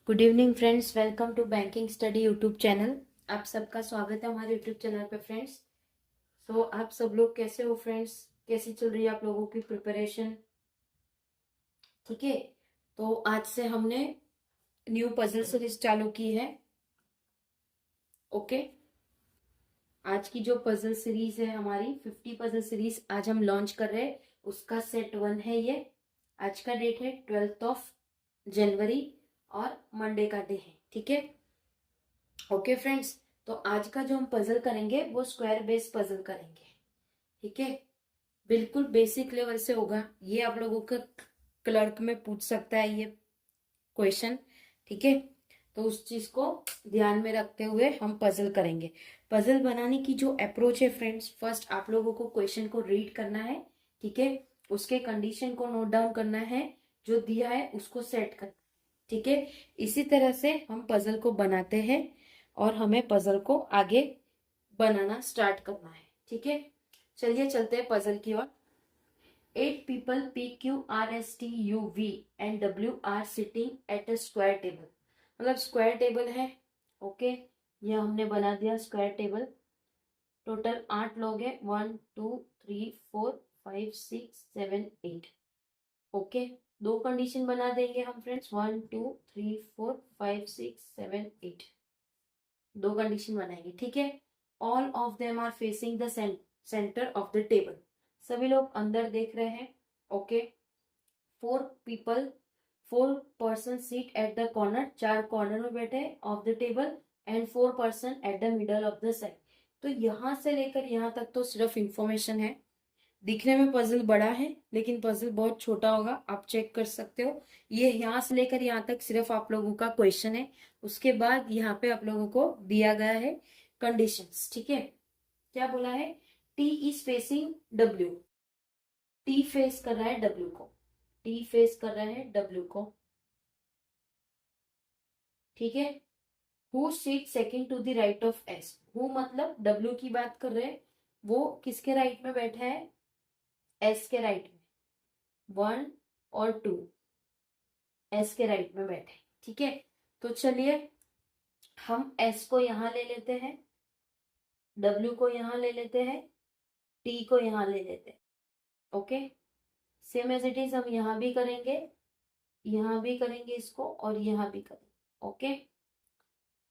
Good evening friends, welcome to banking study YouTube channel. आप सबका स्वागत है हमारे यूट्यूब चैनल पे फ्रेंड्स। आप सब लोग कैसे हो फ्रेंड्स? कैसी चल रही है आप लोगों की प्रिपरेशन? ठीक है, तो आज से हमने न्यू पजल सीरीज चालू की है। ओके, आज की जो पजल सीरीज है हमारी 50 पजल सीरीज आज हम लॉन्च कर रहे हैं। उसका सेट 1 है ये। आज का डेट है 12 जनवरी और मंडे का डे है। ठीक है, ओके फ्रेंड्स। तो आज का जो हम पजल करेंगे वो स्क्वायर बेस पजल करेंगे। ठीक है, बिल्कुल बेसिक लेवल से होगा ये। आप लोगों का क्लर्क में पूछ सकता है ये क्वेश्चन। ठीक है, तो उस चीज को ध्यान में रखते हुए हम पजल करेंगे। पजल बनाने की जो अप्रोच है फ्रेंड्स, फर्स्ट आप लोगों को क्वेश्चन को रीड करना है। ठीक है, उसके कंडीशन को नोट डाउन करना है, जो दिया है उसको सेट करना है। ठीक है, इसी तरह से हम पजल को बनाते हैं और हमें पजल को आगे बनाना स्टार्ट करना है। ठीक है, चलिए चलते हैं पजल की ओर। 8 people P Q R S T U V and W are sitting at a square table। मतलब स्क्वायर टेबल है। ओके, ये हमने बना दिया स्क्वायर टेबल। टोटल 8 लोग हैं, 1 2 3 4 5 6 7 8। ओके, दो कंडीशन बना देंगे हम फ्रेंड्स, 1 2 3 4 5 6 7 8। दो कंडीशन बनाएंगे। ठीक है, all of them are facing the centre of the table. सभी लोग अंदर देख रहे हैं। Okay, 4 people 4 person seat at the corner, 4 corner में बैठे of the table and 4 person at the middle of the side. तो यहां से लेकर यहां तक तो सिर्फ इंफॉर्मेशन है। दिखने में पजल बड़ा है लेकिन पजल बहुत छोटा होगा, आप चेक कर सकते हो। ये यहाँ से लेकर यहाँ तक सिर्फ आप लोगों का क्वेश्चन है। उसके बाद यहाँ पे आप लोगों को दिया गया है कंडीशंस। ठीक है, क्या बोला है? T is facing W. T face कर रहा है डब्ल्यू को। टी फेस कर रहा है डब्ल्यू को। ठीक है, who seat second to the right of S. Who मतलब डब्ल्यू की बात कर रहे हैं, वो किसके राइट में बैठा है? एस के राइट में। 1 और 2 एस के राइट में बैठे। ठीक है, तो चलिए हम एस को यहां ले लेते हैं, डब्ल्यू को यहां ले लेते हैं, टी को यहां ले लेते हैं। Okay, same as it is हम यहां भी करेंगे, यहां भी करेंगे इसको और यहां भी करेंगे। ओके,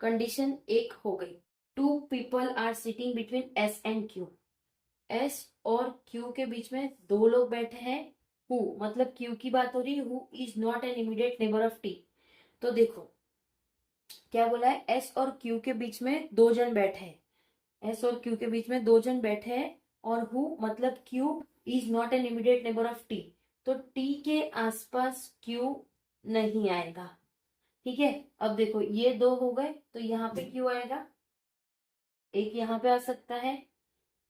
कंडीशन एक हो गई। 2 people are sitting between S and Q. S और क्यू के बीच में 2 लोग बैठे हैं। हु मतलब क्यू की बात हो रही है। Who is not an immediate neighbour of T. तो देखो क्या बोला है, एस और क्यू के बीच में 2 जन बैठे हैं। एस और क्यू के बीच में 2 जन बैठे हैं और हु मतलब Q is not an immediate neighbour of T. तो टी के आसपास क्यू नहीं आएगा। ठीक है, अब देखो ये 2 हो गए तो यहाँ पे क्यू आएगा, एक यहाँ पे आ सकता है,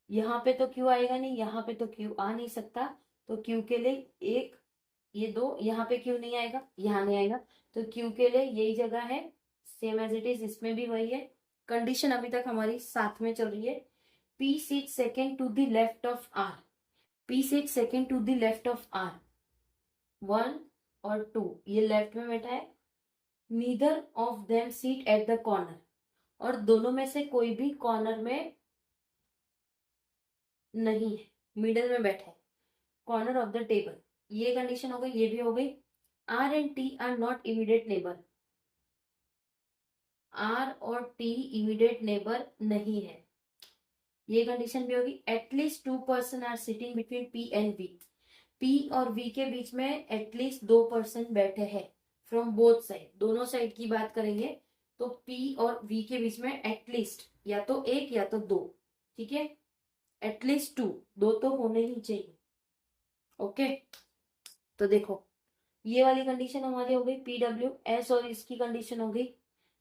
यहाँ पे तो क्यू आएगा नहीं, यहाँ पे तो क्यू आ नहीं सकता। तो क्यू के लिए एक, ये 2, यहाँ पे क्यू नहीं आएगा, यहाँ नहीं आएगा। तो क्यू के लिए यही जगह है, सेम एज इट इज इसमें भी वही है। कंडीशन अभी तक हमारी साथ में चल रही है। P seat second to the left of R. P seat second to the left of R. 1 और 2 ये लेफ्ट में बैठा है। Neither of them seat at the corner. और दोनों में से कोई भी कॉर्नर में नहीं है, मिडल में बैठा है, कॉर्नर ऑफ द टेबल। ये कंडीशन हो गई, ये भी हो गई। R and T are not immediate neighbour. R और टी इमीडिएट नेबर नहीं है, ये कंडीशन भी होगी। At least 2 person are sitting between P and V. P और वी के बीच में एटलीस्ट 2 person बैठे हैं फ्रॉम बोथ साइड। दोनों साइड की बात करेंगे तो पी और वी के बीच में एटलीस्ट या तो एक या तो 2। ठीक है, एटलीस्ट 2, 2 तो होने ही चाहिए। ओके, तो देखो ये वाली कंडीशन हमारी हो गई पी डब्ल्यू। एस और इसकी कंडीशन हो गई,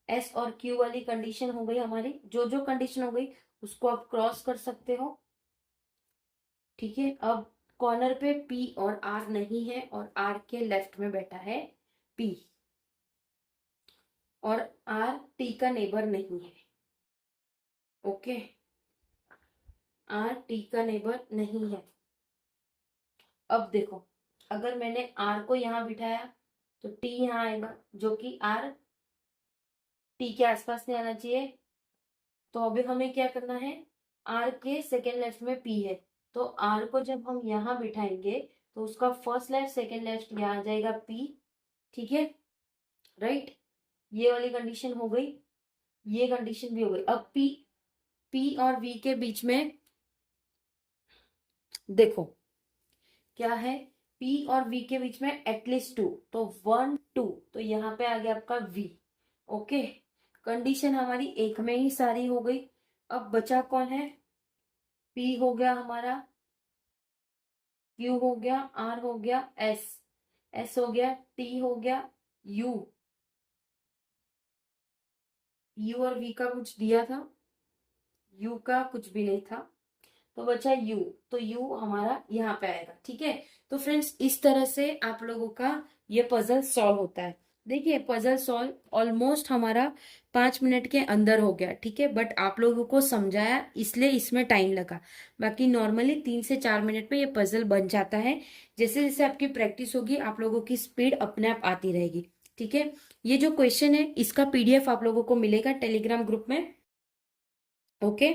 एस और क्यू वाली कंडीशन हो गई हमारी। जो जो कंडीशन हो गई उसको आप क्रॉस कर सकते हो। ठीक है, अब कॉर्नर पे पी और आर नहीं है और आर के लेफ्ट में बैठा है पी, और आर टी का नेबर नहीं है। ओके, आर टी का नेबर नहीं है। अब देखो अगर मैंने आर को यहां बिठाया तो टी यहां आएगा, जो कि आर टी के आसपास नहीं आना चाहिए। तो अभी हमें क्या करना है, आर के सेकेंड लेफ्ट में पी है, तो आर को जब हम यहाँ बिठाएंगे तो उसका फर्स्ट लेफ्ट सेकेंड लेफ्ट यहाँ आ जाएगा पी। ठीक है, राइट, ये वाली कंडीशन हो गई, ये कंडीशन भी हो गई। अब पी, पी और वी के बीच में देखो क्या है, पी और वी के बीच में एटलीस्ट 2, तो 1 2, तो यहाँ पे आ गया आपका वी। ओके, कंडीशन हमारी एक में ही सारी हो गई। अब बचा कौन है, पी हो गया हमारा, क्यू हो गया, आर हो गया, एस, एस हो गया, टी हो गया, यू, यू और वी का कुछ दिया था, यू का कुछ भी नहीं था, तो बचा यू, तो यू हमारा यहाँ पे आएगा। ठीक है, तो फ्रेंड्स इस तरह से आप लोगों का ये पजल सॉल्व होता है। देखिए पजल सॉल्व ऑलमोस्ट हमारा 5 मिनट के अंदर हो गया। ठीक है, बट आप लोगों को समझाया इसलिए इसमें टाइम लगा, बाकी नॉर्मली 3 से 4 मिनट में ये पजल बन जाता है। जैसे जैसे आपकी प्रैक्टिस होगी आप लोगों की स्पीड अपने आप आती रहेगी। ठीक है, ये जो क्वेश्चन है इसका पीडीएफ आप लोगों को मिलेगा टेलीग्राम ग्रुप में। ओके,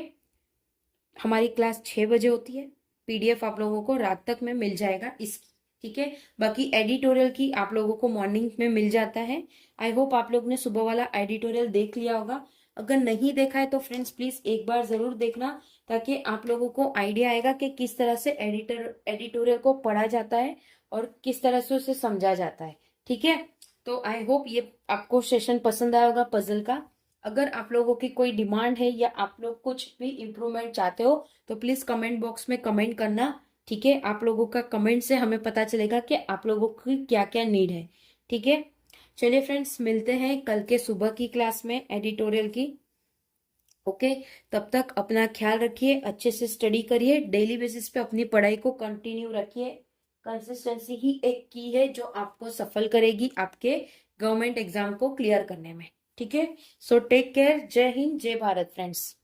हमारी क्लास 6 बजे होती है, पीडीएफ आप लोगों को रात तक में मिल जाएगा इसकी। ठीक है, बाकी एडिटोरियल की आप लोगों को मॉर्निंग में मिल जाता है। आई होप आप लोग ने सुबह वाला एडिटोरियल देख लिया होगा। अगर नहीं देखा है तो फ्रेंड्स प्लीज एक बार जरूर देखना, ताकि आप लोगों को आइडिया आएगा कि किस तरह से एडिटोरियल को पढ़ा जाता है और किस तरह से उसे समझा जाता है। ठीक है, तो आई होप ये आपको सेशन पसंद आया होगा पजल का। अगर आप लोगों की कोई डिमांड है या आप लोग कुछ भी इम्प्रूवमेंट चाहते हो तो प्लीज कमेंट बॉक्स में कमेंट करना। ठीक है, आप लोगों का कमेंट से हमें पता चलेगा कि आप लोगों की क्या क्या नीड है। ठीक है, चलिए फ्रेंड्स मिलते हैं कल के सुबह की क्लास में एडिटोरियल की। ओके, तब तक अपना ख्याल रखिए, अच्छे से स्टडी करिए, डेली बेसिस पे अपनी पढ़ाई को कंटिन्यू रखिए। कंसिस्टेंसी ही एक की है जो आपको सफल करेगी आपके गवर्नमेंट एग्जाम को क्लियर करने में। ठीक है, सो टेक केयर, जय हिंद जय भारत फ्रेंड्स।